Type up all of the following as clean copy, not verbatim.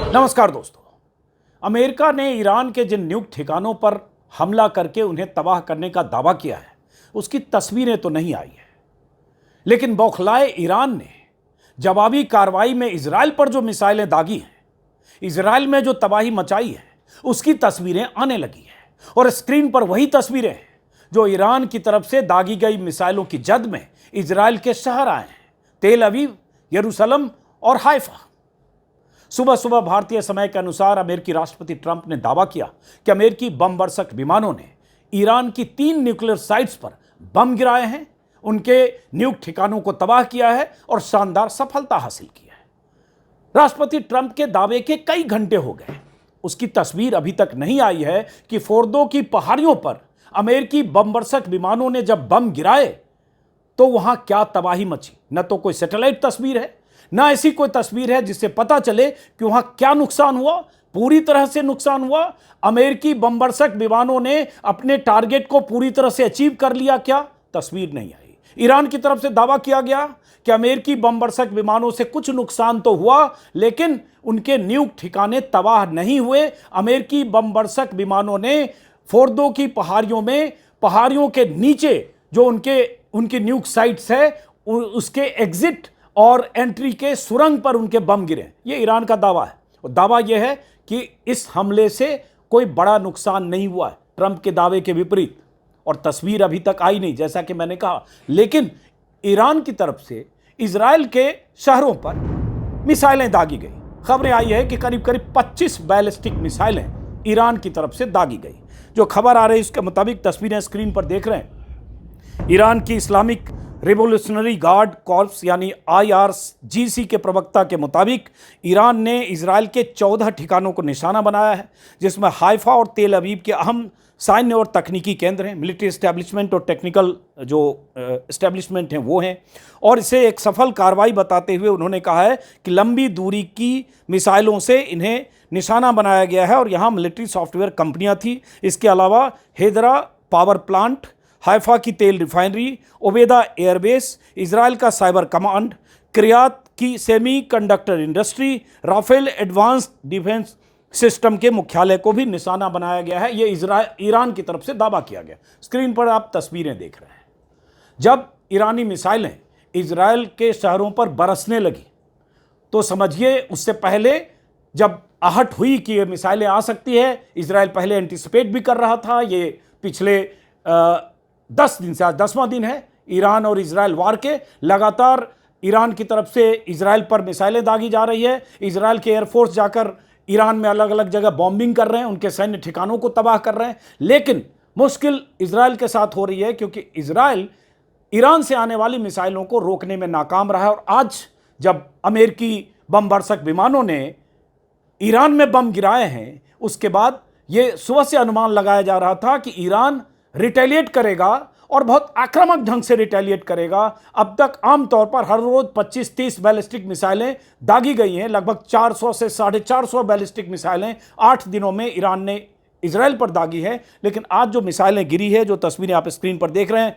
नमस्कार दोस्तों। अमेरिका ने ईरान के जिन न्यूक ठिकानों पर हमला करके उन्हें तबाह करने का दावा किया है, उसकी तस्वीरें तो नहीं आई है, लेकिन बौखलाए ईरान ने जवाबी कार्रवाई में इजराइल पर जो मिसाइलें दागी हैं, इजराइल में जो तबाही मचाई है, उसकी तस्वीरें आने लगी हैं। और स्क्रीन पर वही तस्वीरें हैं जो ईरान की तरफ से दागी गई मिसाइलों की जद में इजराइल के शहर आए हैं, तेल अवीव, यरूशलेम और हाइफा। सुबह सुबह भारतीय समय के अनुसार अमेरिकी राष्ट्रपति ट्रंप ने दावा किया कि अमेरिकी बम वर्षक विमानों ने ईरान की 3 न्यूक्लियर साइट्स पर बम गिराए हैं, उनके न्यूक ठिकानों को तबाह किया है और शानदार सफलता हासिल की है। राष्ट्रपति ट्रंप के दावे के कई घंटे हो गए, उसकी तस्वीर अभी तक नहीं आई है कि फोर्दो की पहाड़ियों पर अमेरिकी बम वर्षक विमानों ने जब बम गिराए तो वहां क्या तबाही मची। न तो कोई सैटेलाइट तस्वीर है, ना ऐसी कोई तस्वीर है जिससे पता चले कि वहां क्या नुकसान हुआ। पूरी तरह से नुकसान हुआ। अमेरिकी बमवर्षक विमानों ने अपने टारगेट को पूरी तरह से अचीव कर लिया, क्या तस्वीर नहीं आई। ईरान की तरफ से दावा किया गया कि अमेरिकी बमवर्षक विमानों से कुछ नुकसान तो हुआ, लेकिन उनके न्यूक ठिकाने तबाह नहीं हुए। अमेरिकी बमवर्षक विमानों ने फोर्दो की पहाड़ियों में, पहाड़ियों के नीचे जो उनकी न्यूक साइट्स है, उसके एग्जिट और एंट्री के सुरंग पर उनके बम गिरे। यह ईरान का दावा है। और दावा यह है कि इस हमले से कोई बड़ा नुकसान नहीं हुआ है, ट्रंप के दावे के विपरीत। और तस्वीर अभी तक आई नहीं, जैसा कि मैंने कहा, लेकिन ईरान की तरफ से इजराइल के शहरों पर मिसाइलें दागी गई। खबरें आई है कि करीब करीब 25 बैलिस्टिक मिसाइलें ईरान की तरफ से दागी गई। जो खबर आ रही है उसके मुताबिक, तस्वीरें स्क्रीन पर देख रहे हैं, ईरान की इस्लामिक रिवोल्यूशनरी गार्ड कॉर्प्स यानी IRGC के प्रवक्ता के मुताबिक ईरान ने इजराइल के 14 ठिकानों को निशाना बनाया है, जिसमें हाइफा और तेल अवीव के अहम सैन्य और तकनीकी केंद्र हैं, मिलिट्री एस्टेब्लिशमेंट और टेक्निकल जो एस्टेब्लिशमेंट हैं वो हैं। और इसे एक सफल कार्रवाई बताते हुए उन्होंने कहा है कि लंबी दूरी की मिसाइलों से इन्हें निशाना बनाया गया है और यहाँ मिलिट्री सॉफ्टवेयर कंपनियाँ थी। इसके अलावा हेदरा पावर प्लांट, हाइफा की तेल रिफाइनरी, ओबेदा एयरबेस, इजराइल का साइबर कमांड, क्रियात की semiconductor industry, Rafael advanced defence system के मुख्यालय को भी निशाना बनाया गया है। यह ईरान की तरफ से दावा किया गया। स्क्रीन पर आप तस्वीरें देख रहे हैं। जब ईरानी मिसाइलें इजराइल के शहरों पर बरसने लगी तो समझिए उससे पहले जब आहट हुई कि ये मिसाइलें आ सकती है, इजराइल पहले एंटिसिपेट भी कर रहा था। ये पिछले 10 दिन से, आज 10वां दिन है ईरान और इजराइल वार के। लगातार ईरान की तरफ से इजराइल पर मिसाइलें दागी जा रही है। इजराइल के एयरफोर्स जाकर ईरान में अलग अलग जगह बॉम्बिंग कर रहे हैं, उनके सैन्य ठिकानों को तबाह कर रहे हैं। लेकिन मुश्किल इजराइल के साथ हो रही है क्योंकि इजराइल ईरान से आने वाली मिसाइलों को रोकने में नाकाम रहा है। और आज जब अमेरिकी बम वर्षक विमानों ने ईरान में बम गिराए हैं, उसके बाद यह सुबह से अनुमान लगाया जा रहा था कि ईरान रिटेलिएट करेगा और बहुत आक्रामक ढंग से रिटेलिएट करेगा। अब तक आमतौर पर हर रोज 25-30 बैलिस्टिक मिसाइलें दागी गई हैं। लगभग 400 से 450 बैलिस्टिक मिसाइलें 8 दिनों में ईरान ने इजराइल पर दागी है। लेकिन आज जो मिसाइलें गिरी है, जो तस्वीरें आप स्क्रीन पर देख रहे हैं,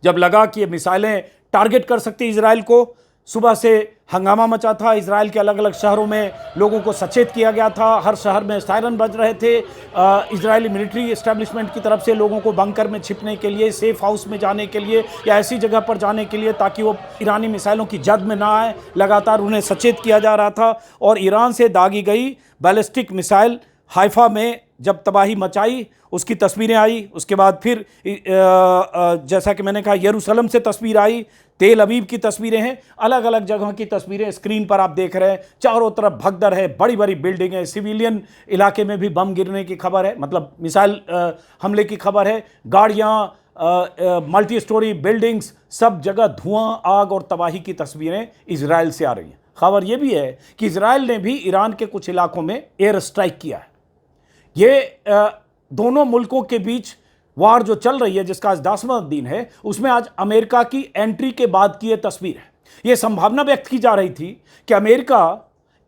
जब लगा कि ये मिसाइलें टारगेट कर सकती इजराइल को, सुबह से हंगामा मचा था। इजराइल के अलग अलग शहरों में लोगों को सचेत किया गया था। हर शहर में सायरन बज रहे थे। इजरायली मिलिट्री एस्टेब्लिशमेंट की तरफ से लोगों को बंकर में छिपने के लिए, सेफ हाउस में जाने के लिए या ऐसी जगह पर जाने के लिए ताकि वो ईरानी मिसाइलों की जद में ना आए, लगातार उन्हें सचेत किया जा रहा था। और ईरान से दागी गई बैलिस्टिक मिसाइल हाइफा में जब तबाही मचाई, उसकी तस्वीरें आई। उसके बाद फिर जैसा कि मैंने कहा, यरूशलेम से तस्वीर आई, तेल अवीव की तस्वीरें हैं, अलग अलग जगह की तस्वीरें स्क्रीन पर आप देख रहे हैं। चारों तरफ भगदड़ है, बड़ी बड़ी बिल्डिंग है, सिविलियन इलाके में भी बम गिरने की खबर है, मतलब मिसाइल हमले की खबर है। गाड़ियाँ, मल्टी स्टोरी बिल्डिंग्स, सब जगह धुआं, आग और तबाही की तस्वीरें इजराइल से आ रही हैं। खबर यह भी है कि इजराइल ने भी ईरान के कुछ इलाकों में एयर स्ट्राइक किया है। ये दोनों मुल्कों के बीच वार जो चल रही है, जिसका आज 10वां दिन है, उसमें आज अमेरिका की एंट्री के बाद की यह तस्वीर है। यह संभावना व्यक्त की जा रही थी कि अमेरिका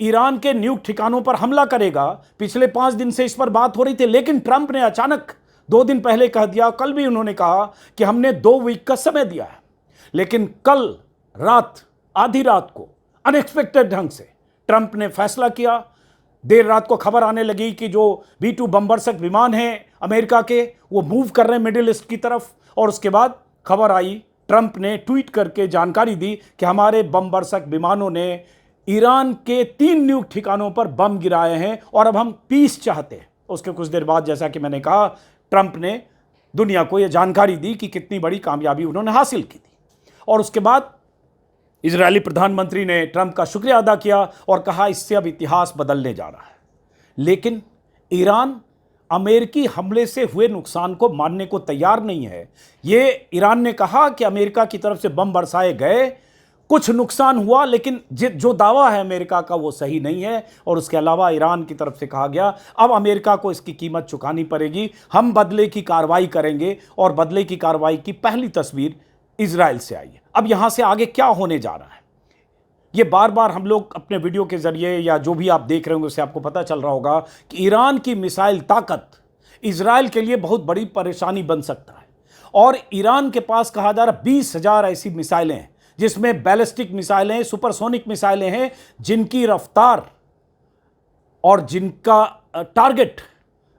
ईरान के न्यूक ठिकानों पर हमला करेगा। पिछले 5 दिन से इस पर बात हो रही थी, लेकिन ट्रंप ने अचानक 2 दिन पहले कह दिया, कल भी उन्होंने कहा कि हमने 2 वीक का समय दिया है। लेकिन कल रात, आधी रात को अनएक्सपेक्टेड ढंग से ट्रंप ने फैसला किया देर रात को खबर आने लगी कि जो B-2 बमबरसक विमान हैं अमेरिका के, वो मूव कर रहे हैं मिडिल ईस्ट की तरफ। और उसके बाद खबर आई, ट्रंप ने ट्वीट करके जानकारी दी कि हमारे बमबरसक विमानों ने ईरान के 3 न्यूक ठिकानों पर बम गिराए हैं और अब हम पीस चाहते हैं। उसके कुछ देर बाद, जैसा कि मैंने कहा, ट्रंप ने दुनिया को यह जानकारी दी कि कितनी बड़ी कामयाबी उन्होंने हासिल की थी। और उसके बाद इजरायली प्रधानमंत्री ने ट्रंप का शुक्रिया अदा किया और कहा इससे अब इतिहास बदलने जा रहा है। लेकिन ईरान अमेरिकी हमले से हुए नुकसान को मानने को तैयार नहीं है। ये ईरान ने कहा कि अमेरिका की तरफ से बम बरसाए गए, कुछ नुकसान हुआ, लेकिन जो दावा है अमेरिका का वो सही नहीं है। और उसके अलावा ईरान की तरफ से कहा गया अब अमेरिका को इसकी कीमत चुकानी पड़ेगी, हम बदले की कार्रवाई करेंगे। और बदले की कार्रवाई की पहली तस्वीर इजराइल से आई है। अब यहां से आगे क्या होने जा रहा है, ये बार बार हम लोग अपने वीडियो के जरिए या जो भी आप देख रहे होंगे उससे आपको पता चल रहा होगा कि ईरान की मिसाइल ताकत इजराइल के लिए बहुत बड़ी परेशानी बन सकता है। और ईरान के पास कहा जा रहा 20,000 ऐसी मिसाइलें हैं, जिसमें बैलिस्टिक मिसाइलें हैं, सुपरसोनिक मिसाइलें हैं, जिनकी रफ्तार और जिनका टारगेट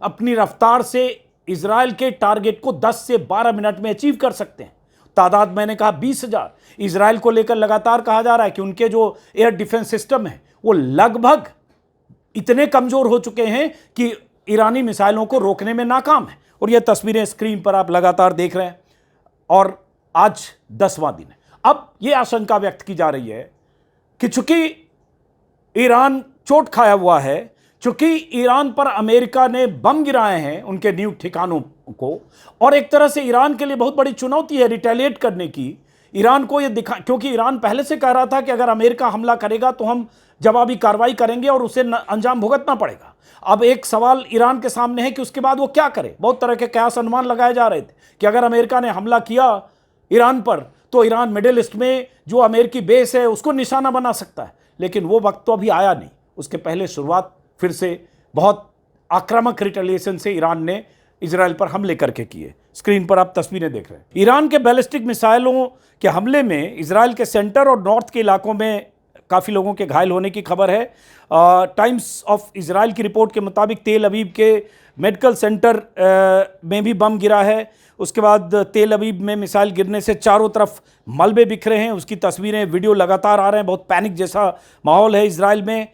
अपनी रफ्तार से इजराइल के टारगेट को 10 से 12 मिनट में अचीव कर सकते हैं। तादाद मैंने कहा 20,000। इजराइल को लेकर लगातार कहा जा रहा है कि उनके जो एयर डिफेंस सिस्टम है वो लगभग इतने कमजोर हो चुके हैं कि ईरानी मिसाइलों को रोकने में नाकाम है। और ये तस्वीरें स्क्रीन पर आप लगातार देख रहे हैं। और आज 10वां दिन है। अब यह आशंका व्यक्त की जा रही है कि चूंकि ईरान चोट खाया हुआ है, चूंकि ईरान पर अमेरिका ने बम गिराए हैं उनके न्यूक ठिकानों को, और एक तरह से ईरान के लिए बहुत बड़ी चुनौती है रिटेलिएट करने की। ईरान को यह क्योंकि ईरान पहले से कह रहा था कि अगर अमेरिका हमला करेगा तो हम जवाबी कार्रवाई करेंगे और उसे अंजाम भुगतना पड़ेगा। अब एक सवाल ईरान के सामने है कि उसके बाद वो क्या करे। बहुत तरह के कयास अनुमान लगाए जा रहे थे कि अगर अमेरिका ने हमला किया ईरान पर तो ईरान मिडिल ईस्ट में जो अमेरिकी बेस है उसको निशाना बना सकता है। लेकिन वो वक्त तो अभी आया नहीं। उसके पहले शुरुआत फिर से बहुत आक्रामक रिटेलिएशन से ईरान ने इजराइल पर हमले करके किए। स्क्रीन पर आप तस्वीरें देख रहे हैं। ईरान के बैलिस्टिक मिसाइलों के हमले में इजराइल के सेंटर और नॉर्थ के इलाकों में काफ़ी लोगों के घायल होने की खबर है। टाइम्स ऑफ इजराइल की रिपोर्ट के मुताबिक तेल अवीव के मेडिकल सेंटर में भी बम गिरा है। उसके बाद तेल अवीव में मिसाइल गिरने से चारों तरफ मलबे बिखरे हैं। उसकी तस्वीरें, वीडियो लगातार आ रहे हैं। बहुत पैनिक जैसा माहौल है इजराइल में।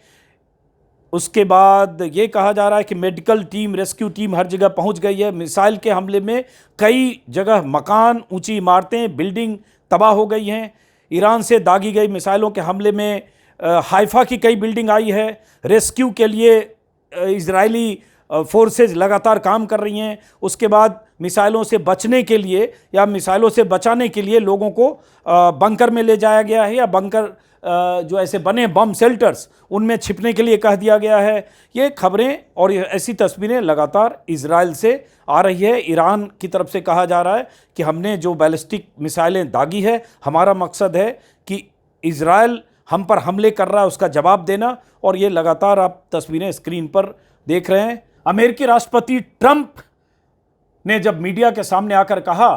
उसके बाद ये कहा जा रहा है कि मेडिकल टीम, रेस्क्यू टीम हर जगह पहुंच गई है। मिसाइल के हमले में कई जगह मकान, ऊंची इमारतें, बिल्डिंग तबाह हो गई हैं। ईरान से दागी गई मिसाइलों के हमले में हाइफा की कई बिल्डिंग आई है। रेस्क्यू के लिए इजरायली फोर्सेज लगातार काम कर रही हैं। उसके बाद मिसाइलों से बचने के लिए या मिसाइलों से बचाने के लिए लोगों को बंकर में ले जाया गया है, या बंकर जो ऐसे बने बम शेल्टर्स उनमें छिपने के लिए कह दिया गया है। ये खबरें और ऐसी तस्वीरें लगातार इजराइल से आ रही है। ईरान की तरफ से कहा जा रहा है कि हमने जो बैलिस्टिक मिसाइलें दागी है, हमारा मकसद है कि इजराइल हम पर हमले कर रहा है उसका जवाब देना। और ये लगातार आप तस्वीरें स्क्रीन पर देख रहे हैं। अमेरिकी राष्ट्रपति ट्रंप ने जब मीडिया के सामने आकर कहा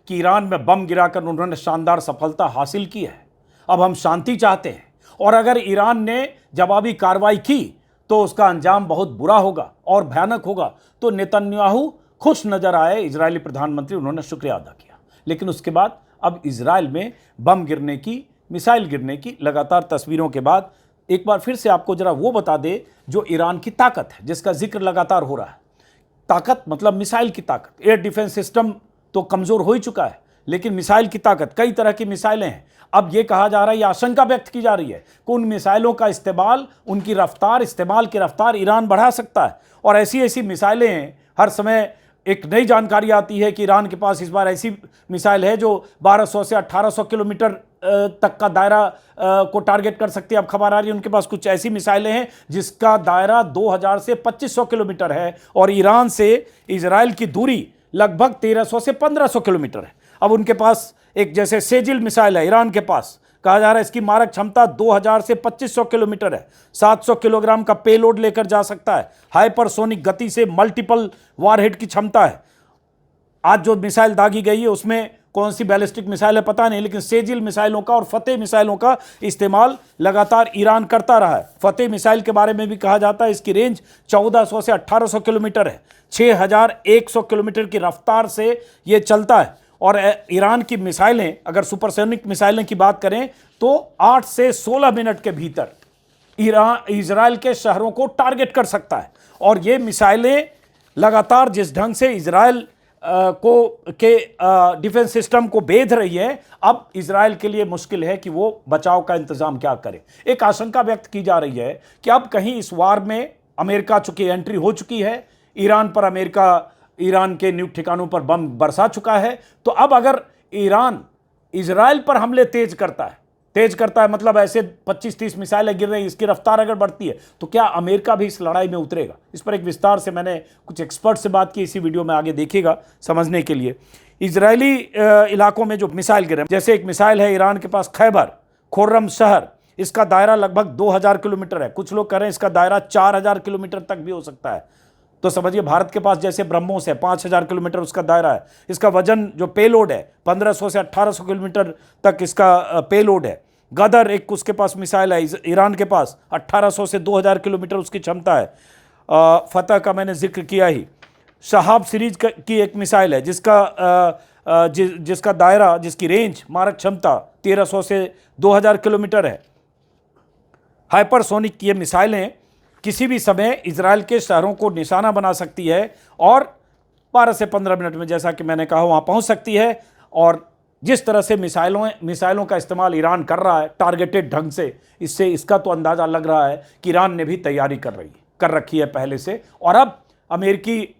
कि ईरान में बम गिराकर उन्होंने शानदार सफलता हासिल की है, अब हम शांति चाहते हैं, और अगर ईरान ने जवाबी कार्रवाई की तो उसका अंजाम बहुत बुरा होगा और भयानक होगा, तो नेतन्याहू खुश नजर आए। इजरायली प्रधानमंत्री, उन्होंने शुक्रिया अदा किया। लेकिन उसके बाद अब इजराइल में बम गिरने की, मिसाइल गिरने की लगातार तस्वीरों के बाद एक बार फिर से आपको जरा वो बता दे जो ईरान की ताकत है, जिसका जिक्र लगातार हो रहा है। ताकत मतलब मिसाइल की ताकत। एयर डिफेंस सिस्टम तो कमज़ोर हो ही चुका है, लेकिन मिसाइल की ताकत, कई तरह की मिसाइलें हैं। अब ये कहा जा रहा है, ये आशंका व्यक्त की जा रही है कि उन मिसाइलों का इस्तेमाल, उनकी रफ्तार, इस्तेमाल की रफ्तार ईरान बढ़ा सकता है। और ऐसी ऐसी मिसाइलें हैं, हर समय एक नई जानकारी आती है कि ईरान के पास इस बार ऐसी मिसाइल है जो 1200 से 1800 किलोमीटर तक का दायरा को टारगेट कर सकती है। अब खबर आ रही है उनके पास कुछ ऐसी मिसाइलें हैं जिसका दायरा 2000 से 2500 किलोमीटर है, और ईरान से इजराइल की दूरी लगभग 1300 से 1500 किलोमीटर है। अब उनके पास एक जैसे सेजिल मिसाइल है ईरान के पास, कहा जा रहा है इसकी मारक क्षमता 2000 से 2500 किलोमीटर है। 700 किलोग्राम का पेलोड लेकर जा सकता है। हाइपरसोनिक गति से मल्टीपल वारहेड की क्षमता है। आज जो मिसाइल दागी गई है उसमें कौन सी बैलिस्टिक मिसाइल है पता नहीं, लेकिन सेजिल मिसाइलों का और फतेह मिसाइलों का इस्तेमाल लगातार ईरान करता रहा है। फतेह मिसाइल के बारे में भी कहा जाता है इसकी रेंज 1400 से 1800 किलोमीटर है, 6100 किलोमीटर की रफ्तार से यह चलता है। और ईरान की मिसाइलें, अगर सुपरसोनिक मिसाइलें की बात करें तो 8 से 16 मिनट के भीतर ईरान इजराइल के शहरों को टारगेट कर सकता है। और ये मिसाइलें लगातार जिस ढंग से इजराइल डिफेंस सिस्टम को बेध रही है, अब इजराइल के लिए मुश्किल है कि वो बचाव का इंतजाम क्या करे। एक आशंका व्यक्त की जा रही है कि अब कहीं इस वार में अमेरिका चूंकि एंट्री हो चुकी है, ईरान पर अमेरिका ईरान के न्यूक ठिकानों पर बम बरसा चुका है, तो अब अगर ईरान इजराइल पर हमले तेज करता है, मतलब ऐसे 25-30 मिसाइलें गिर रही, इसकी रफ्तार अगर बढ़ती है तो क्या अमेरिका भी इस लड़ाई में उतरेगा? इस पर एक विस्तार से मैंने कुछ एक्सपर्ट से बात की, इसी वीडियो में आगे देखिएगा समझने के लिए। इजरायली इलाकों में जो मिसाइल गिरे, जैसे एक मिसाइल है ईरान के पास खैबर खुर्रम शहर, इसका दायरा लगभग 2000 किलोमीटर है, कुछ लोग कह रहे हैं इसका दायरा 4000 किलोमीटर तक भी हो सकता है। तो समझिए भारत के पास जैसे ब्रह्मोस है 5000 किलोमीटर उसका दायरा है, इसका वजन जो पेलोड है 1500 से 1800 किलोमीटर तक इसका पेलोड है। गदर एक उसके पास मिसाइल है ईरान के पास, 1800 से 2000 किलोमीटर उसकी क्षमता है। फतह का मैंने जिक्र किया ही। शहाब सीरीज की एक मिसाइल है जिसका दायरा, जिसकी रेंज, मारक क्षमता 1300 से 2000 किलोमीटर है। हाइपरसोनिक ये मिसाइलें किसी भी समय इजराइल के शहरों को निशाना बना सकती है और 12 से 15 मिनट में, जैसा कि मैंने कहा, वहां पहुंच सकती है। और जिस तरह से मिसाइलों का इस्तेमाल ईरान कर रहा है टारगेटेड ढंग से, इससे इसका तो अंदाजा लग रहा है कि ईरान ने भी तैयारी कर रखी है पहले से। और अब अमेरिकी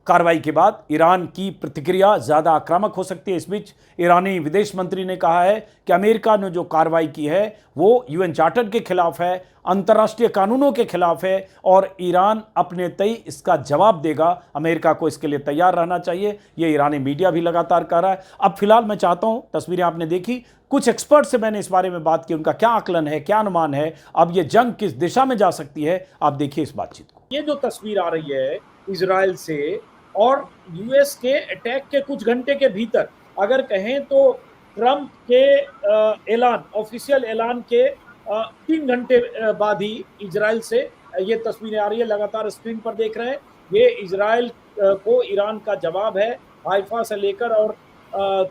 कार्रवाई के बाद ईरान की प्रतिक्रिया ज़्यादा आक्रामक हो सकती है। इस बीच ईरानी विदेश मंत्री ने कहा है कि अमेरिका ने जो कार्रवाई की है वो यूएन चार्टर के खिलाफ है, अंतर्राष्ट्रीय कानूनों के खिलाफ है और ईरान अपने तय इसका जवाब देगा। अमेरिका को इसके लिए तैयार रहना चाहिए, ये ईरानी मीडिया भी लगातार कह रहा है। अब फिलहाल मैं चाहता हूं, तस्वीरें आपने देखी, कुछ एक्सपर्ट से मैंने इस बारे में बात की, उनका क्या आकलन है, क्या अनुमान है, अब ये जंग किस दिशा में जा सकती है, आप देखिए इस बातचीत को। ये जो तस्वीर आ रही है इजराइल से और यूएस के अटैक के कुछ घंटे के भीतर, अगर कहें तो ट्रंप के ऑफिशियल ऐलान के 3 घंटे बाद ही इजराइल से ये तस्वीरें आ रही है, लगातार स्क्रीन पर देख रहे हैं। ये इजराइल को ईरान का जवाब है, हाइफा से लेकर और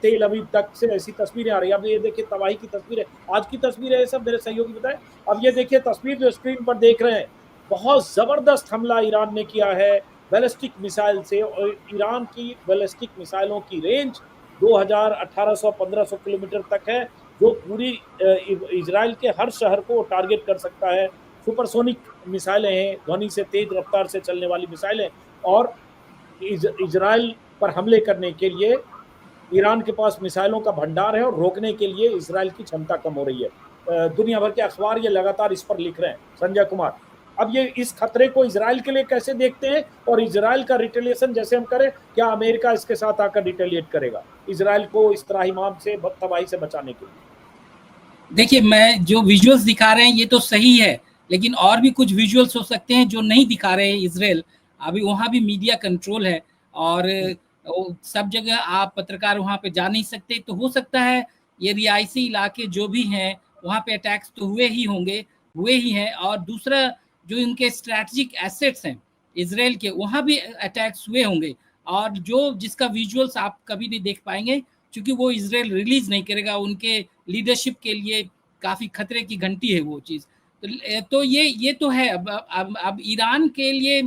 तेल अवीव तक से ऐसी तस्वीरें आ रही है। अब ये देखिए तबाही की तस्वीर है, आज की तस्वीर है, ये सब मेरे सहयोगी बताए। अब ये देखिए तस्वीर जो स्क्रीन पर देख रहे हैं, बहुत जबरदस्त हमला ईरान ने किया है बैलिस्टिक मिसाइल से। और ईरान की बैलिस्टिक मिसाइलों की रेंज 2000, 1800, 1500 किलोमीटर तक है, जो पूरी इजराइल के हर शहर को टारगेट कर सकता है। सुपरसोनिक मिसाइलें हैं, ध्वनि से तेज रफ्तार से चलने वाली मिसाइलें, और इजराइल पर हमले करने के लिए ईरान के पास मिसाइलों का भंडार है और रोकने के लिए इजराइल की क्षमता कम हो रही है। दुनिया भर के अखबार ये लगातार इस पर लिख रहे हैं। संजय कुमार, अब ये इस खतरे को इजराइल के लिए कैसे देखते हैं और इजराइल का रिटेलिएशन जैसे हम करें, क्या अमेरिका इसके साथ आकर रिटेलिएट करेगा इजराइल को इस त्राहिमाम से, तबाही से बचाने के लिए? देखिए, मैं जो विजुअल्स दिखा रहे हैं ये तो सही है, लेकिन और भी कुछ विजुअल्स हो सकते हैं जो नहीं दिखा रहे हैं इजराइल। अभी वहाँ भी मीडिया कंट्रोल है और सब जगह आप पत्रकार वहाँ पे जा नहीं सकते, तो हो सकता है ये रिहायशी इलाके जो भी हैं वहाँ पे अटैक्स तो हुए ही हैं। और दूसरा, जो इनके स्ट्रैटेजिक एसेट्स हैं इजराइल के, वहाँ भी अटैक्स हुए होंगे, और जिसका विजुअल्स आप कभी नहीं देख पाएंगे क्योंकि वो इजराइल रिलीज नहीं करेगा। उनके लीडरशिप के लिए काफी खतरे की घंटी है वो चीज। तो ये तो है। अब ईरान के लिए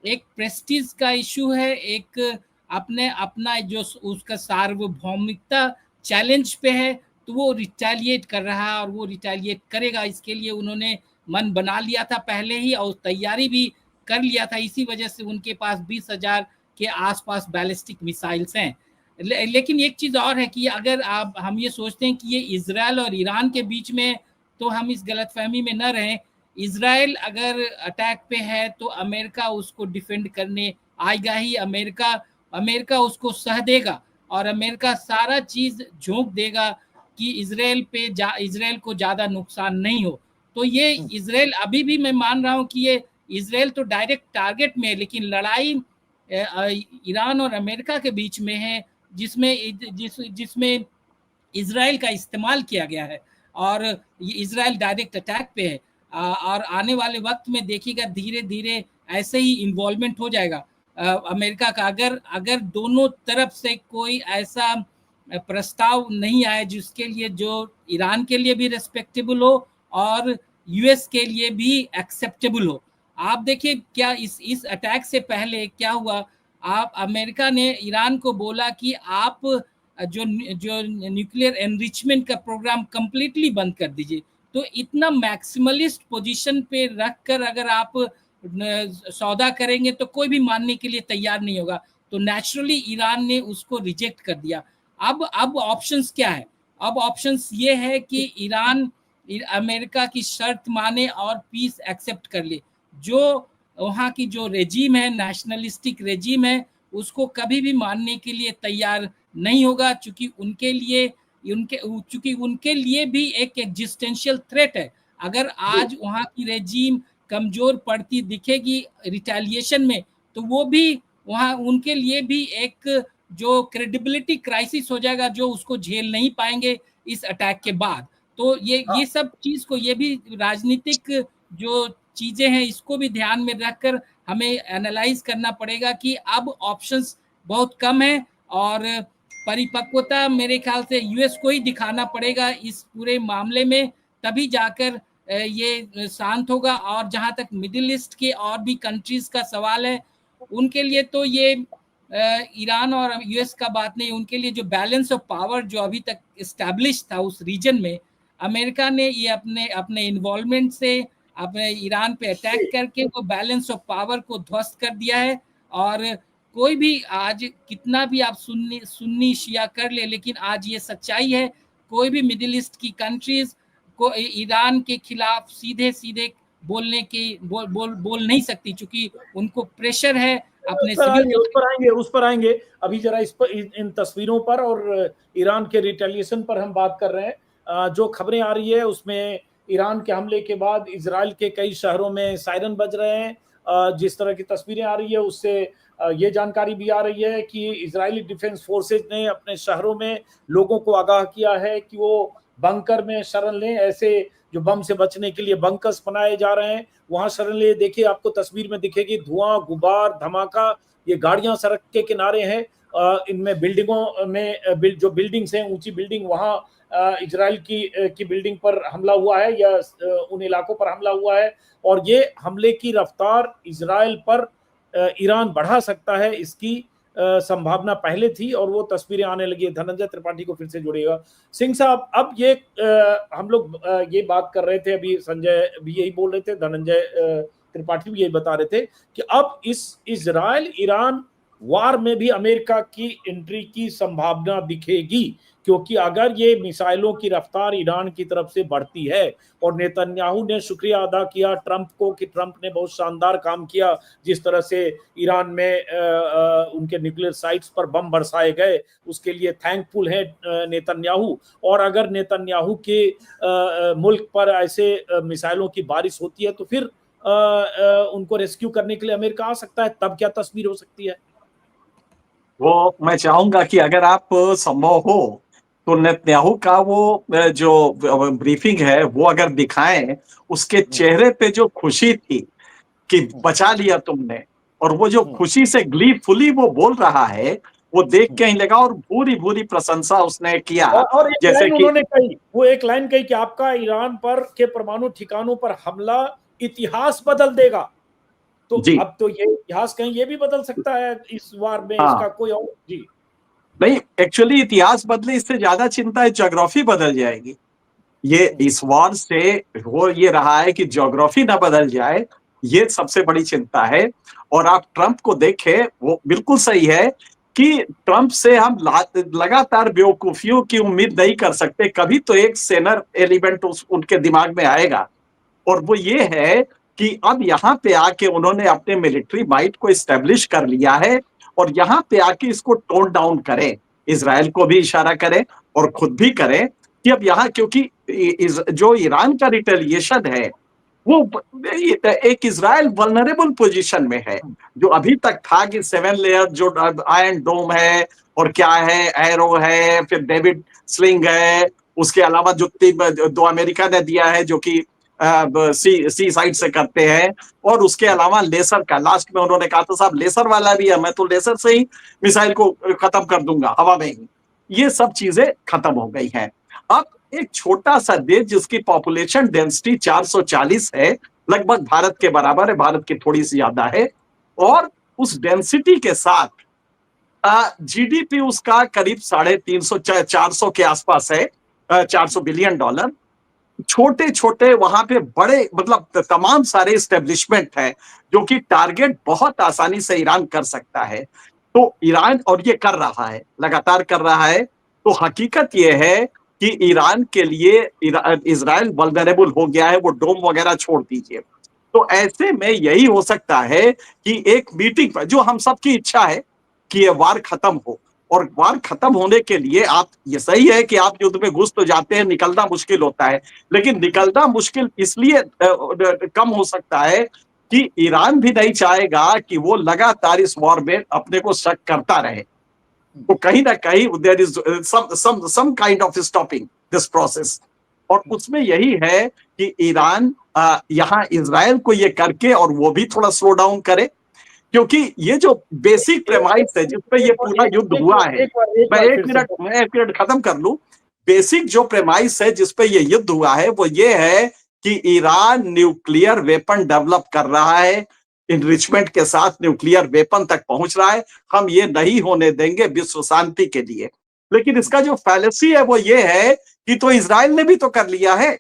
एक प्रेस्टीज का इशू है, एक अपना जो उसका सार्वभौमिकता चैलेंज पे है, तो वो रिटेलिएट कर रहा है और वो रिटेलिएट करेगा। इसके लिए उन्होंने मन बना लिया था पहले ही और तैयारी भी कर लिया था। इसी वजह से उनके पास 20,000 के आसपास बैलिस्टिक मिसाइल्स हैं। लेकिन एक चीज और है कि अगर हम ये सोचते हैं कि ये इजराइल और ईरान के बीच में, तो हम इस गलतफहमी में न रहें। इजराइल अगर अटैक पे है तो अमेरिका उसको डिफेंड करने आएगा ही। अमेरिका उसको सह देगा और अमेरिका सारा चीज झोंक देगा कि इजराइल को ज्यादा नुकसान नहीं हो। तो ये इजराइल, अभी भी मैं मान रहा हूं कि ये इजराइल तो डायरेक्ट टारगेट में है, लेकिन लड़ाई ईरान और अमेरिका के बीच में है, जिसमें इजराइल का इस्तेमाल किया गया है, और ये इजराइल डायरेक्ट अटैक पे है। और आने वाले वक्त में देखिएगा धीरे धीरे ऐसे ही इन्वॉल्वमेंट हो जाएगा अमेरिका का। अगर दोनों तरफ से कोई ऐसा प्रस्ताव नहीं आए जिसके लिए, जो ईरान के लिए भी रेस्पेक्टेबल हो और यूएस के लिए भी एक्सेप्टेबल हो। आप देखिए क्या इस अटैक से पहले क्या हुआ, आप अमेरिका ने ईरान को बोला कि आप जो न्यूक्लियर एनरिचमेंट का प्रोग्राम कंप्लीटली बंद कर दीजिए। तो इतना मैक्सिमलिस्ट पोजीशन पे रखकर अगर आप सौदा करेंगे तो कोई भी मानने के लिए तैयार नहीं होगा। तो नेचुरली ईरान ने उसको रिजेक्ट कर दिया। अब ऑप्शंस क्या है? अब ऑप्शंस ये है कि ईरान अमेरिका की शर्त माने और पीस एक्सेप्ट कर ले। जो वहाँ की जो रेजिम है, नेशनलिस्टिक रेजिम है, उसको कभी भी मानने के लिए तैयार नहीं होगा, चूंकि उनके लिए भी एक एग्जिस्टेंशियल थ्रेट है। अगर आज वहाँ की रेजिम कमजोर पड़ती दिखेगी रिटेलिएशन में, तो वो भी वहाँ उनके लिए भी एक जो क्रेडिबिलिटी क्राइसिस हो जाएगा, जो उसको झेल नहीं पाएंगे इस अटैक के बाद। तो ये सब चीज को, ये भी राजनीतिक जो चीजें हैं, इसको भी ध्यान में रखकर हमें एनालाइज करना पड़ेगा कि अब ऑप्शंस बहुत कम है, और परिपक्वता मेरे ख्याल से यूएस को ही दिखाना पड़ेगा इस पूरे मामले में, तभी जाकर ये शांत होगा। और जहां तक मिडिल ईस्ट के और भी कंट्रीज का सवाल है, उनके लिए तो ये ईरान और यूएस का बात नहीं, उनके लिए जो बैलेंस ऑफ पावर जो अभी तक इस्टेब्लिश था उस रीजन में, अमेरिका ने ये अपने इन्वॉल्वमेंट से अपने ईरान पे अटैक करके वो बैलेंस ऑफ पावर को ध्वस्त कर दिया है। और कोई भी आज कितना भी आप सुन्नी शिया कर ले, लेकिन आज ये सच्चाई है, कोई भी मिडिल ईस्ट की कंट्रीज को ईरान के खिलाफ सीधे सीधे बोलने की बोल नहीं सकती, क्योंकि उनको प्रेशर है अपने उस पर आएंगे। अभी जरा इस पर, इन तस्वीरों पर और ईरान के रिटेलिएशन पर हम बात कर रहे हैं। जो खबरें आ रही है उसमें ईरान के हमले के बाद इजराइल के कई शहरों में सायरन बज रहे हैं। जिस तरह की तस्वीरें आ रही है उससे ये जानकारी भी आ रही है कि इजरायली डिफेंस फोर्सेज ने अपने शहरों में लोगों को आगाह किया है कि वो बंकर में शरण लें। ऐसे जो बम से बचने के लिए बंकर्स बनाए जा रहे हैं, वहां शरण ले। देखिए आपको तस्वीर में दिखेगी धुआं, गुबार, धमाका। ये गाड़ियां सड़क के किनारे हैं। इनमें बिल्डिंगों में जो बिल्डिंग्स हैं, ऊंची बिल्डिंग, वहां इजराइल की बिल्डिंग पर हमला हुआ है या उन इलाकों पर हमला हुआ है। और ये हमले की रफ्तार इजराइल पर ईरान बढ़ा सकता है, इसकी संभावना पहले थी और वो तस्वीरें आने लगी है। धनंजय त्रिपाठी को फिर से जोड़िएगा। सिंह साहब, अब ये हम लोग ये बात कर रहे थे, अभी संजय भी यही बोल रहे थे, धनंजय त्रिपाठी भी यही बता रहे थे कि अब इस इजराइल ईरान वार में भी अमेरिका की एंट्री की संभावना दिखेगी, क्योंकि अगर ये मिसाइलों की रफ्तार ईरान की तरफ से बढ़ती है। और नेतन्याहू ने शुक्रिया अदा किया ट्रंप को कि ट्रंप ने बहुत शानदार काम किया, जिस तरह से ईरान में उनके न्यूक्लियर साइट्स पर बम बरसाए गए, उसके लिए थैंकफुल है नेतन्याहू। और अगर नेतन्याहू के मुल्क पर ऐसे मिसाइलों की बारिश होती है तो फिर उनको रेस्क्यू करने के लिए अमेरिका आ सकता है। तब क्या तस्वीर हो सकती है? वो मैं चाहूंगा कि अगर आप संभव हो तो नेतन्याहू का वो जो ब्रीफिंग है वो अगर दिखाएं, उसके चेहरे पे जो खुशी थी कि बचा लिया तुमने, और वो जो खुशी से ग्लीफुली वो बोल रहा है, वो देख के ही लगा। और भूरी भूरी प्रशंसा उसने किया। और जैसे कि उन्होंने कही, वो एक लाइन कही कि आपका ईरान पर के परमाणु ठिकानों पर हमला इतिहास बदल देगा। तो अब तो ये इतिहास कहीं ये भी बदल सकता है इस वार में। इसका कोई और जी नहीं, एक्चुअली इतिहास बदले इससे ज्यादा चिंता है ज्योग्राफी बदल जाएगी। ये इस वार से हो ये रहा है कि ज्योग्राफी ना बदल जाए, ये सबसे बड़ी चिंता है। और आप ट्रंप को देखें, वो बिल्कुल सही है कि ट्रंप से हम लगातार बेवकूफियों की उम्मीद नहीं कर सकते। कभी तो एक सेनर एलिमेंट उनके दिमाग में आएगा, और वो ये है कि अब यहाँ पे आके उन्होंने अपने मिलिट्री माइट को इस्टेब्लिश कर लिया है, और यहाँ पे आके इसको टोन डाउन करें, इजराइल को भी इशारा करें और खुद भी करें कि अब यहाँ, क्योंकि जो ईरान का रिटेलिएशन है एक इजराइल वल्नरेबल पोजीशन में है। जो अभी तक था कि 7 लेयर जो आयरन डोम है और क्या है, एरो है, फिर डेविड स्लिंग है, उसके अलावा जो 2 अमेरिका ने दिया है जो कि सी साइड से करते हैं, और उसके अलावा लेसर का लास्ट में उन्होंने कहा था साहब लेसर वाला भी है, मैं तो लेसर से ही मिसाइल को खत्म कर दूंगा हवा में ही। ये सब चीजें खत्म हो गई हैं। अब एक छोटा सा देश जिसकी पॉपुलेशन डेंसिटी 440 है, लगभग भारत के बराबर है, भारत की थोड़ी सी ज्यादा है, और उस डेंसिटी के साथ जीडीपी उसका करीब 350 400 के आसपास है, $400 बिलियन। छोटे छोटे वहां पे बड़े मतलब तमाम सारे स्टेब्लिशमेंट है जो कि टारगेट बहुत आसानी से ईरान कर सकता है। तो ईरान, और ये कर रहा है, लगातार कर रहा है। तो हकीकत ये है कि ईरान के लिए इजराइल वल्नरेबल हो गया है, वो डोम वगैरह छोड़ दीजिए। तो ऐसे में यही हो सकता है कि एक मीटिंग पर, जो हम सबकी इच्छा है कि ये वार खत्म हो, और वार खत्म होने के लिए आप, ये सही है कि आप युद्ध में घुस तो जाते हैं, निकलना मुश्किल होता है, लेकिन निकलना मुश्किल इसलिए कम हो सकता है कि ईरान भी नहीं चाहेगा कि वो लगातार इस वॉर में अपने को शक करता रहे। तो कहीं ना कहीं there is some kind of stopping this process, और उसमें यही है कि ईरान यहाँ इजराइल को ये करके और वो भी थोड़ा स्लो डाउन करे, क्योंकि ये जो बेसिक प्रेमाइस है जिसपे ये पूरा युद्ध हुआ है, मैं एक मिनट खत्म कर लूं। बेसिक जो प्रेमाइस है जिसपे ये युद्ध हुआ है वो ये है कि ईरान न्यूक्लियर वेपन डेवलप कर रहा है, इनरिचमेंट के साथ न्यूक्लियर वेपन तक पहुंच रहा है, हम ये नहीं होने देंगे विश्व शांति के लिए। लेकिन इसका जो फैलेसी है वो ये है कि तो इजराइल ने भी तो कर लिया है।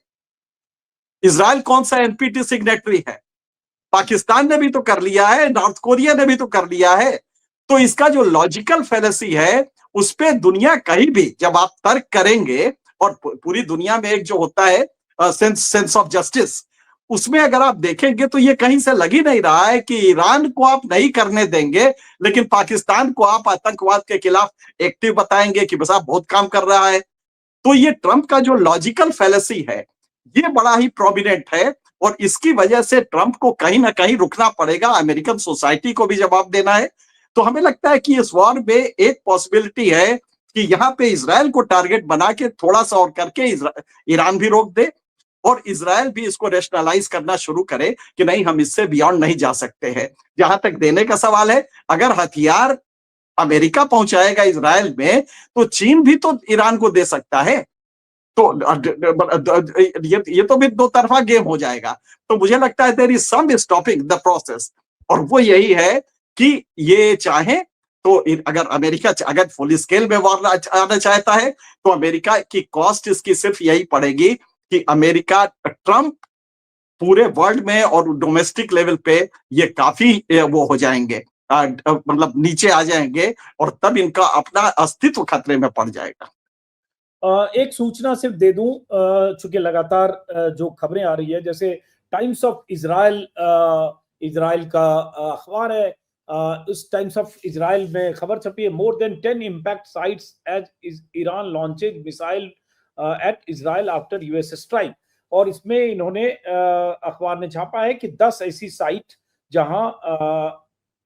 इजराइल कौन सा एनपीटी सिग्नेटरी है? पाकिस्तान ने भी तो कर लिया है, नॉर्थ कोरिया ने भी तो कर लिया है। तो इसका जो लॉजिकल फैलेसी है उस पे दुनिया कहीं भी जब आप तर्क करेंगे, और पूरी दुनिया में एक जो होता है सेंस ऑफ जस्टिस, उसमें अगर आप देखेंगे तो ये कहीं से लग ही नहीं रहा है कि ईरान को आप नहीं करने देंगे लेकिन पाकिस्तान को आप आतंकवाद के खिलाफ एक्टिव बताएंगे कि बस आप बहुत काम कर रहा है। तो ये ट्रंप का जो लॉजिकल फैलेसी है ये बड़ा ही प्रोमिनेंट है, और इसकी वजह से ट्रंप को कहीं ना कहीं रुकना पड़ेगा, अमेरिकन सोसाइटी को भी जवाब देना है। तो हमें लगता है कि इस वॉर में एक पॉसिबिलिटी है कि यहाँ पे इजराइल को टारगेट बना के थोड़ा सा और करके ईरान भी रोक दे, और इजराइल भी इसको रेशनलाइज करना शुरू करे कि नहीं, हम इससे बियॉन्ड नहीं जा सकते हैं। जहां तक देने का सवाल है, अगर हथियार अमेरिका पहुंचाएगा इजराइल में तो चीन भी तो ईरान को दे सकता है। तो ये तो भी दो तरफा गेम हो जाएगा। तो मुझे लगता है there is some stopping the process, और वो यही है कि ये चाहे तो अगर अमेरिका अगर फुल स्केल में वॉर आना चाहता है तो अमेरिका की कॉस्ट इसकी सिर्फ यही पड़ेगी कि अमेरिका, ट्रंप पूरे वर्ल्ड में और डोमेस्टिक लेवल पे ये काफी वो हो जाएंगे, मतलब नीचे आ जाएंगे, और तब इनका अपना अस्तित्व खतरे में पड़ जाएगा। एक सूचना सिर्फ दे दूं, चूंकि लगातार जो खबरें आ रही है, जैसे टाइम्स ऑफ इजराइल, इजराइल का अखबार है, इस टाइम्स ऑफ इजराइल में खबर छपी है, more than 10 impact sites as Iran launches missile at Israel after US strike. और इसमें इन्होंने अखबार ने छापा है कि 10 ऐसी साइट जहां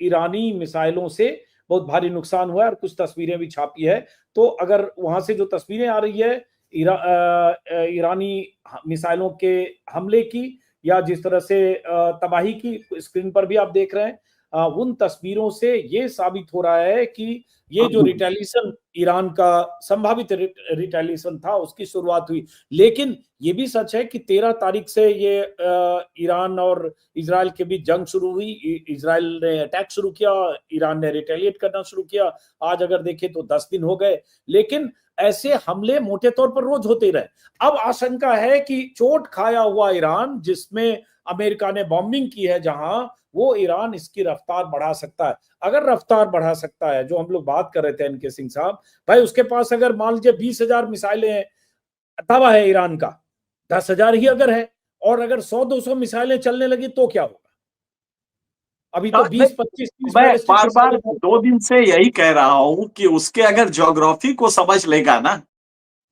ईरानी मिसाइलों से बहुत भारी नुकसान हुआ है, और कुछ तस्वीरें भी छापी है। तो अगर वहां से जो तस्वीरें आ रही है ईरानी मिसाइलों के हमले की या जिस तरह से तबाही की स्क्रीन पर भी आप देख रहे हैं, उन तस्वीरों से ये साबित हो रहा है कि ये जो रिटेलिएशन ईरान का संभावित रिटेलिएशन था उसकी शुरुआत हुई। लेकिन ये भी सच है कि 13 तारीख से ये ईरान और इजराइल के बीच जंग शुरू हुई। इजराइल ने अटैक शुरू किया, ईरान ने रिटेलिएट करना शुरू किया। आज अगर देखें तो 10 दिन हो गए, लेकिन ऐसे हमले मोटे तौर पर रोज होते रहे। अब आशंका है कि चोट खाया हुआ ईरान, जिसमें अमेरिका ने बॉम्बिंग की है जहां, वो ईरान इसकी रफ्तार बढ़ा सकता है। अगर रफ्तार बढ़ा सकता है, जो हम लोग बात कर रहे थे एनके सिंह साहब भाई, उसके पास अगर मान लीजिए 20,000 मिसाइलें तबाह है ईरान का, 10,000 ही अगर है, और अगर 100-200 मिसाइलें चलने लगी तो क्या होगा? अभी तो 20-25-30 मैं बार बार 2 दिन से यही कह रहा हूं कि उसके अगर ज्योग्राफी को समझ लेगा ना,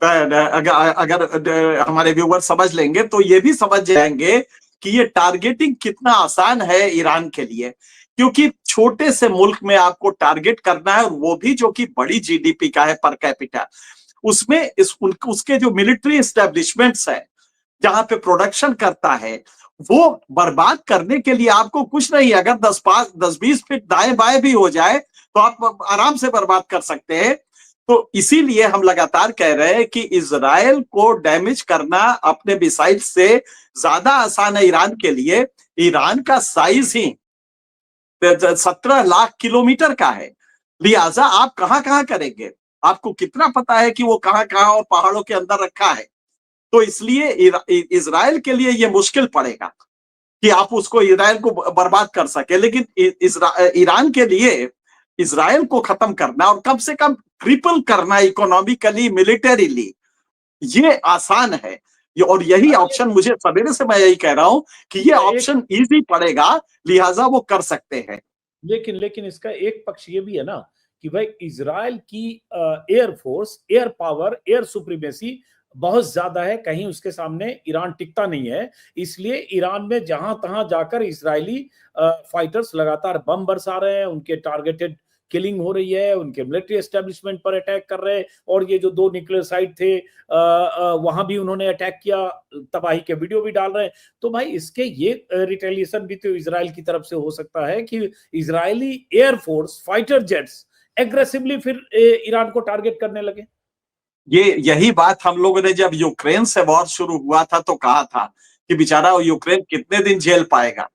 अगर हमारे व्यूवर समझ लेंगे तो ये भी समझ जाएंगे कि ये टारगेटिंग कितना आसान है ईरान के लिए, क्योंकि छोटे से मुल्क में आपको टारगेट करना है, और वो भी जो कि बड़ी जीडीपी का है पर कैपिटा, उसमें उसके जो मिलिट्री एस्टेब्लिशमेंट्स है, जहां पे प्रोडक्शन करता है, वो बर्बाद करने के लिए आपको कुछ नहीं, अगर 10-20 फीट दाएं बाएं भी हो जाए तो आप आराम से बर्बाद कर सकते हैं। तो इसीलिए हम लगातार कह रहे हैं कि इजराइल को डैमेज करना अपने मिसाइल से ज्यादा आसान है ईरान के लिए। ईरान का साइज ही 17 लाख किलोमीटर का है, लिहाजा आप कहां कहां करेंगे, आपको कितना पता है कि वो कहां कहां और पहाड़ों के अंदर रखा है। तो इसलिए इजराइल के लिए ये मुश्किल पड़ेगा कि आप उसको, इजराइल को बर्बाद कर सके, लेकिन ईरान के लिए इजराइल को खत्म करना और कम से कम क्रिपल करना इकोनॉमिकली, मिलिटरीली, ये आसान है। और यही ऑप्शन, मुझे सवेरे से मैं यही कह रहा हूं कि ये ऑप्शन इजी पड़ेगा, लिहाजा वो कर सकते हैं। लेकिन इसका एक पक्ष ये भी है ना कि भाई इजराइल की air force, air power, air supremacy बहुत ज्यादा है, कहीं उसके सामने ईरान टिकता नहीं है। इसलिए ईरान में जहां तहां जाकर इजरायली फाइटर्स लगातार बम बरसा रहे हैं, उनके टारगेटेड किलिंग हो रही है, उनके मिलिट्री एस्टेब्लिशमेंट पर अटैक कर रहे हैं, और ये जो 2 न्यूक्लियर साइट थे वहां भी उन्होंने अटैक किया, तबाही के वीडियो भी डाल रहे हैं। तो भाई इसके ये रिटेलिएशन भी तो इजराइल की तरफ से हो सकता है कि Israeli air force, fighter jets aggressively फिर ईरान को टारगेट करने लगे। यही बात हम लोगों ने जब यूक्रेन से वॉर शुरू हुआ था तो कहा था कि बेचारा यूक्रेन कितने दिन झेल पाएगा,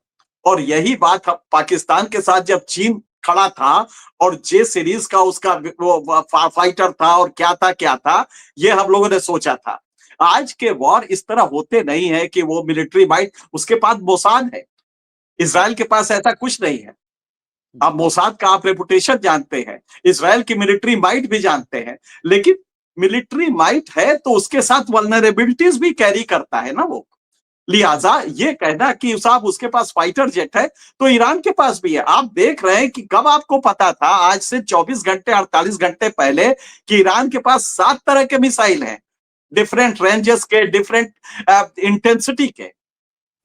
और यही बात पाकिस्तान के साथ जब चीन खड़ा था और जे सीरीज का उसका वो फाइटर था और क्या था, ये हम लोगों ने सोचा था। आज के वॉर इस तरह होते नहीं है कि वो मिलिट्री माइट, उसके पास मोसाद है, इजराइल के पास ऐसा कुछ नहीं है। आप मोसाद का आप रेपुटेशन जानते हैं, इजराइल की मिलिट्री माइट भी जानते हैं, लेकिन मिलिट्री माइट है तो उसके साथ वल्नरेबिलिटीज भी कैरी करता है ना वो। लिहाजा ये कहना कि साहब उसके पास फाइटर जेट है, तो ईरान के पास भी है। आप देख रहे हैं कि कब आपको पता था, आज से 24 घंटे 48 घंटे पहले, कि ईरान के पास 7 तरह के मिसाइल हैं, डिफरेंट रेंजेस के, डिफरेंट इंटेंसिटी के।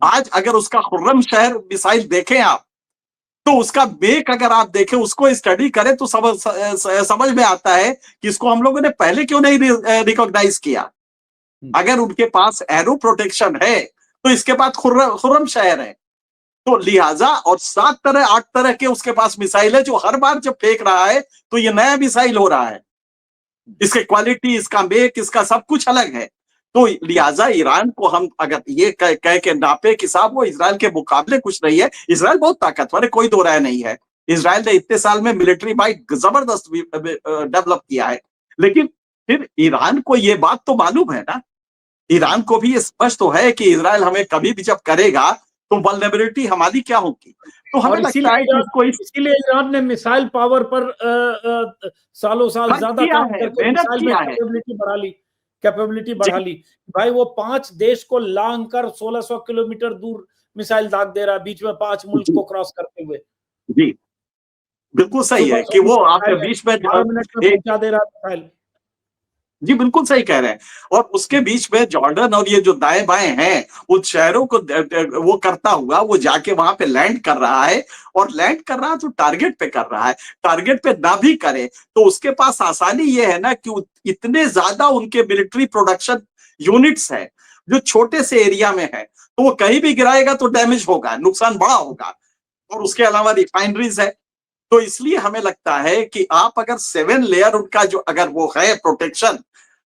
आज अगर उसका खुर्रम शहर मिसाइल देखें आप, तो उसका बेक अगर आप देखें, उसको स्टडी करें, तो समझ में आता है कि इसको हम लोगों ने पहले क्यों नहीं रिकॉग्नाइज किया। अगर उनके पास एरो प्रोटेक्शन है तो इसके पास खुर्रम शहर है। तो लिहाजा, और 7 तरह 8 तरह के उसके पास मिसाइल है, जो हर बार जब फेंक रहा है तो ये नया मिसाइल हो रहा है। इसकी क्वालिटी, इसका मेक, इसका सब कुछ अलग है। तो लिहाजा ईरान को हम अगर ये कह के नापे कि साहब वो इजराइल के मुकाबले कुछ नहीं है, इजराइल बहुत ताकतवर है, कोई दो राय नहीं है। इजराइल ने इतने साल में मिलिट्री माइट जबरदस्त डेवलप किया है, लेकिन फिर ईरान को ये बात तो मालूम है ना, ईरान को भी ये स्पष्ट तो है कि इजराइल हमें कभी भी जब करेगा तो वल्नरेबिलिटी हमारी क्या होगी। तो हमें लगता है कि इसको इसीलिए ईरान ने मिसाइल पावर पर सालों साल ज्यादा काम करके मिसाइल में कैपेबिलिटी बढ़ा ली। भाई वो 5 देश को लांग कर 1600 किलोमीटर दूर मिसाइल दाग दे रहा है, बीच में 5 मुल्क को क्रॉस करते हुए। जी बिल्कुल सही है कि वो आपके बीच में 12 मिनट में पहुंचा दे रहा मिसाइल। जी बिल्कुल सही कह रहे हैं। और उसके बीच में जॉर्डन और ये जो दाएं बाएं हैं, उन शहरों को वो करता हुआ वो जाके वहां पे लैंड कर रहा है, और लैंड कर रहा है तो टारगेट पे कर रहा है। टारगेट पे ना भी करे तो उसके पास आसानी ये है ना कि इतने ज्यादा उनके मिलिट्री प्रोडक्शन यूनिट्स है जो छोटे से एरिया में है, तो वो कहीं भी गिराएगा तो डैमेज होगा, नुकसान बड़ा होगा। और उसके अलावा रिफाइनरीज है। तो इसलिए हमें लगता है कि आप अगर 7 लेयर उनका जो अगर वो है प्रोटेक्शन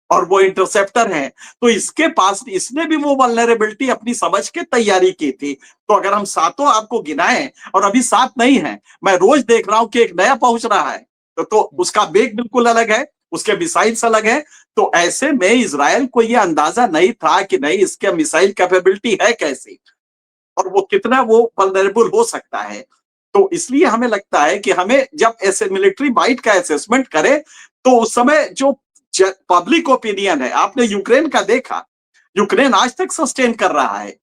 और वो इंटरसेप्टर है, तो इसके पास, इसने भी वो वल्नरेबिलिटी अपनी समझ के तैयारी की थी। तो अगर हम 7 आपको गिनाएं और अभी 7 नहीं है, मैं रोज देख रहा हूं कि एक नया पहुंच रहा है, तो उसका बेग बिल्कुल अलग है, उसके मिसाइल्स अलग है। तो ऐसे में इजराइल को यह अंदाजा नहीं था कि नहीं इसके मिसाइल कैपेबिलिटी है कैसी और वो कितना वो वल्नरेबल हो सकता है। तो इसलिए हमें लगता है कि हमें जब ऐसे मिलिट्री माइट का असेसमेंट करें तो उस समय जो पब्लिक ओपिनियन है, आपने यूक्रेन का देखा, यूक्रेन आज तक सस्टेन कर रहा है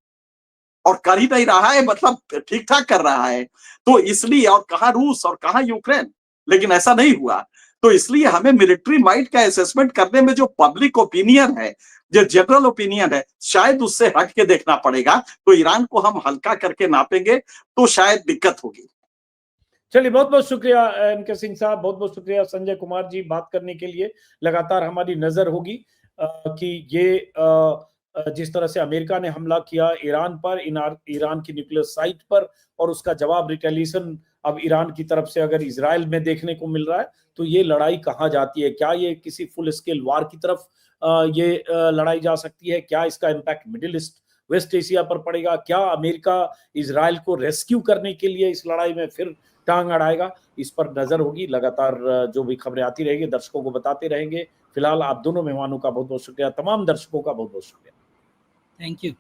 और कर ही नहीं रहा है, मतलब ठीक ठाक कर रहा है। तो इसलिए, और कहां रूस और कहां यूक्रेन, लेकिन ऐसा नहीं हुआ। तो इसलिए हमें मिलिट्री माइट का असेसमेंट करने में जो पब्लिक ओपिनियन है, जो जनरल ओपिनियन है, शायद उससे हट के देखना पड़ेगा। तो ईरान को हम हल्का करके नापेंगे तो शायद दिक्कत होगी। चलिए, बहुत बहुत शुक्रिया एनके सिंह साहब, बहुत बहुत शुक्रिया संजय कुमार जी, बात करने के लिए। लगातार हमारी नजर होगी कि ये जिस तरह से अमेरिका ने हमला किया ईरान पर, ईरान की न्यूक्लियर साइट पर, और उसका जवाब रिटेलिएशन अब ईरान की तरफ से अगर इजराइल में देखने को मिल रहा है, तो ये लड़ाई कहाँ जाती है? क्या ये किसी फुल स्केल वार की तरफ ये लड़ाई जा सकती है? क्या इसका impact Middle East, West Asia पर पड़ेगा? क्या अमेरिका इजराइल को रेस्क्यू करने के लिए इस लड़ाई में फिर टांग अड़ाएगा? इस पर नजर होगी। लगातार जो भी खबरें आती रहेगी दर्शकों को बताते रहेंगे। फिलहाल आप दोनों मेहमानों का बहुत बहुत शुक्रिया, तमाम दर्शकों का बहुत बहुत शुक्रिया। Thank you.